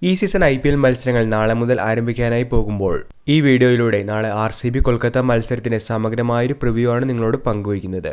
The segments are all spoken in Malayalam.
ഈ സീസൺ IPL മത്സരങ്ങൾ നാളെ മുതൽ ആരംഭിക്കാനായി പോകുമ്പോൾ ഈ വീഡിയോയിലൂടെ നാളെ RCB കൊൽക്കത്ത മത്സരത്തിന്റെ സമഗ്രമായൊരു പ്രിവ്യൂ ആണ് നിങ്ങളോട് പങ്കുവയ്ക്കുന്നത്.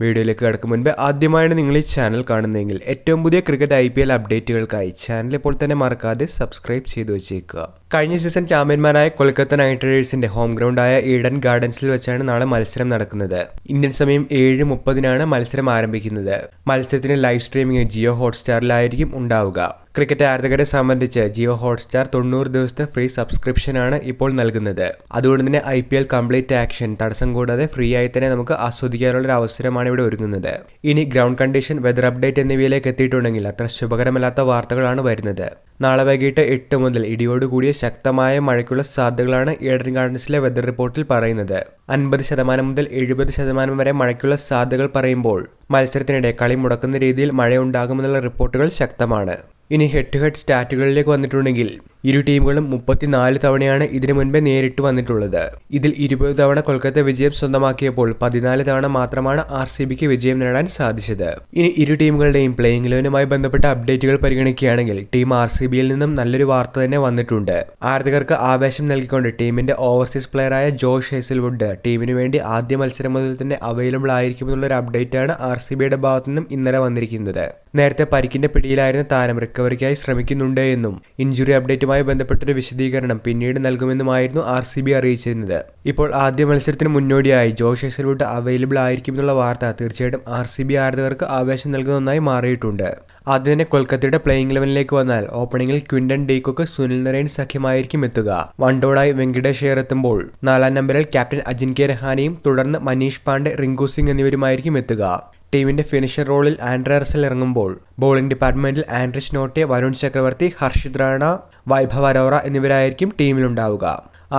വീഡിയോയിലേക്ക് കടക്കും മുൻപ് ആദ്യമായാണ് നിങ്ങൾ ഈ ചാനൽ കാണുന്നതെങ്കിൽ ഏറ്റവും പുതിയ ക്രിക്കറ്റ് IPL അപ്ഡേറ്റുകൾക്കായി ചാനൽ ഇപ്പോൾ തന്നെ മറക്കാതെ സബ്സ്ക്രൈബ് ചെയ്തു വെച്ചേക്കുക. കഴിഞ്ഞ സീസൺ ചാമ്പ്യന്മാരായ കൊൽക്കത്ത നൈറ്റ് റൈഡേഴ്സിന്റെ ഹോം ഗ്രൗണ്ടായ ഈഡൻ ഗാർഡൻസിൽ വെച്ചാണ് നാളെ മത്സരം നടക്കുന്നത്. ഇന്ത്യൻ സമയം 7:30 മത്സരം ആരംഭിക്കുന്നത്. മത്സരത്തിന് ലൈവ് സ്ട്രീമിംഗ് ജിയോ ഹോട്ട്സ്റ്റാറിലായിരിക്കും ഉണ്ടാവുക. ക്രിക്കറ്റ് ആരാധകരെ സംബന്ധിച്ച് ജിയോ ഹോട്ട്സ്റ്റാർ 90 ദിവസത്തെ ഫ്രീ സബ്സ്ക്രിപ്ഷനാണ് ഇപ്പോൾ നൽകുന്നത്. അതുകൊണ്ട് തന്നെ IPL കംപ്ലീറ്റ് ആക്ഷൻ തടസ്സം കൂടാതെ ഫ്രീ ആയി തന്നെ നമുക്ക് ആസ്വദിക്കാനുള്ള ഒരു അവസരമാണ് ഇവിടെ ഒരുങ്ങുന്നത്. ഇനി ഗ്രൗണ്ട് കണ്ടീഷൻ, വെതർ അപ്ഡേറ്റ് എന്നിവയിലേക്ക് എത്തിയിട്ടുണ്ടെങ്കിൽ അത്ര ശുഭകരമല്ലാത്ത വാർത്തകളാണ് വരുന്നത്. നാളെ വൈകിട്ട് 8 മുതൽ ഇടിയോടുകൂടിയ ശക്തമായ മഴയ്ക്കുള്ള സാധ്യതകളാണ് ഈഡൻ ഗാർഡൻസിലെ വെതർ റിപ്പോർട്ടിൽ പറയുന്നത്. 50% മുതൽ 70% വരെ മഴയ്ക്കുള്ള സാധ്യതകൾ പറയുമ്പോൾ മത്സരത്തിനിടെ കളി മുടക്കുന്ന രീതിയിൽ മഴയുണ്ടാകുമെന്നുള്ള റിപ്പോർട്ടുകൾ ശക്തമാണ്. ഇനി ഹെഡ് ടു ഹെഡ് സ്റ്റാറ്റുകളിലേക്ക് വന്നിട്ടുണ്ടെങ്കിൽ ഇരു ടീമുകളും 34 തവണയാണ് ഇതിനു മുൻപേ നേരിട്ട് വന്നിട്ടുള്ളത്. ഇതിൽ 20 തവണ കൊൽക്കത്ത വിജയം സ്വന്തമാക്കിയപ്പോൾ 14 തവണ മാത്രമാണ് RCBക്ക് വിജയം നേടാൻ സാധിച്ചത്. ഇനി ഇരു ടീമുകളുടെയും പ്ലേയിങ് ഇലവനുമായി ബന്ധപ്പെട്ട അപ്ഡേറ്റുകൾ പരിഗണിക്കുകയാണെങ്കിൽ ടീം RCBയിൽ നിന്നും നല്ലൊരു വാർത്ത തന്നെ വന്നിട്ടുണ്ട്. ആരാധകർക്ക് ആവേശം നൽകിക്കൊണ്ട് ടീമിന്റെ ഓവർസീസ് പ്ലെയറായ ജോഷ് ഹേസൽവുഡ് ടീമിന് വേണ്ടി ആദ്യ മത്സരം മുതൽ തന്നെ അവൈലബിൾ ആയിരിക്കുമെന്നുള്ളൊരു അപ്ഡേറ്റാണ് RCBയുടെ ഭാഗത്തു നിന്നും ഇന്നലെ വന്നിരിക്കുന്നത്. നേരത്തെ പരിക്കിന്റെ പിടിയിലായിരുന്ന താരം റിക്കവറിക്കായി ശ്രമിക്കുന്നുണ്ട് എന്നും ഇഞ്ചുറി അപ്ഡേറ്റുമായി ബന്ധപ്പെട്ടൊരു വിശദീകരണം പിന്നീട് നൽകുമെന്നുമായിരുന്നു RCB അറിയിച്ചിരുന്നത്. ഇപ്പോൾ ആദ്യ മത്സരത്തിന് മുന്നോടിയായി ജോഷ് ഹേസൽവുഡ് അവൈലബിൾ ആയിരിക്കുമെന്നുള്ള വാർത്ത തീർച്ചയായിട്ടും RCB ആരാധകർക്ക് ആവേശം നൽകുന്ന ഒന്നായി മാറിയിട്ടുണ്ട്. ആദ്യം തന്നെ കൊൽക്കത്തയുടെ പ്ലേയിങ് ഇലവനിലേക്ക് വന്നാൽ ഓപ്പണിംഗിൽ ക്വിന്റൺ ഡീകോക്ക്, സുനിൽ നരൈൻ സഖ്യമായിരിക്കും എത്തുക. വൺ ഡൗണായി വെങ്കടേഷ് അയ്യർ എത്തുമ്പോൾ 4-ാം നമ്പറിൽ ക്യാപ്റ്റൻ അജിൻക്യ രഹാനെയും തുടർന്ന് മനീഷ് പാണ്ഡെ, റിങ്കു സിംഗ് എന്നിവരുമായിരിക്കും എത്തുക. ടീമിന്റെ ഫിനിഷർ റോളിൽ ആൻഡ്രെ റസൽ ഇറങ്ങുമ്പോൾ ബോളിംഗ് ഡിപ്പാർട്ട്മെന്റിൽ ആൻഡ്രിഷ് നോട്ടെ, വരുൺ ചക്രവർത്തി, ഹർഷിത് റാണ, വൈഭവ് അരോറ എന്നിവരായിരിക്കും ടീമിലുണ്ടാവുക.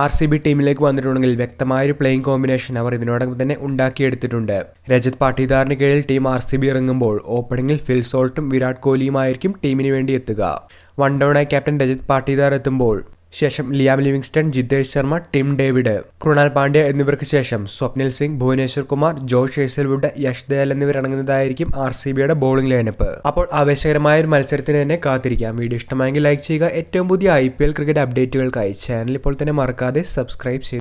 RCB ടീമിലേക്ക് വന്നിട്ടുണ്ടെങ്കിൽ വ്യക്തമായൊരു പ്ലേയിങ് കോമ്പിനേഷൻ അവർ ഇതിനോടകം തന്നെ ഉണ്ടാക്കിയെടുത്തിട്ടുണ്ട്. രജത് പാട്ടീദാറിന് കീഴിൽ ടീം RCB ഇറങ്ങുമ്പോൾ ഓപ്പണിംഗിൽ ഫിൽ സോൾട്ടും വിരാട് കോഹ്ലിയുമായിരിക്കും ടീമിന് വേണ്ടി എത്തുക. വൺ ഡൗണായി ക്യാപ്റ്റൻ രജത് പാട്ടീദാർ എത്തുമ്പോൾ ശേഷം Liam Livingstone, Jitesh Sharma, Tim David, Krunal Pandya എന്നിവർക്ക് ശേഷം സ്വപ്നിൽ സിംഗ്, ഭുവനേശ്വർ കുമാർ, ജോഷ് ഹേസൽവുഡ്, യഷ് ദയാൽ എന്നിവരടങ്ങുന്നതായിരിക്കും RCBയുടെ ബോളിംഗ് ലൈനപ്പ്. അപ്പോൾ ആവേശകരമായ ഒരു മത്സരത്തിന് തന്നെ കാത്തിരിക്കാം. വീഡിയോ ഇഷ്ടമായെങ്കിൽ ലൈക്ക് ചെയ്യുക. ഏറ്റവും പുതിയ IPL ക്രിക്കറ്റ് അപ്ഡേറ്റുകൾക്കായി ചാനൽ ഇപ്പോൾ തന്നെ മറക്കാതെ സബ്സ്ക്രൈബ് ചെയ്യുക.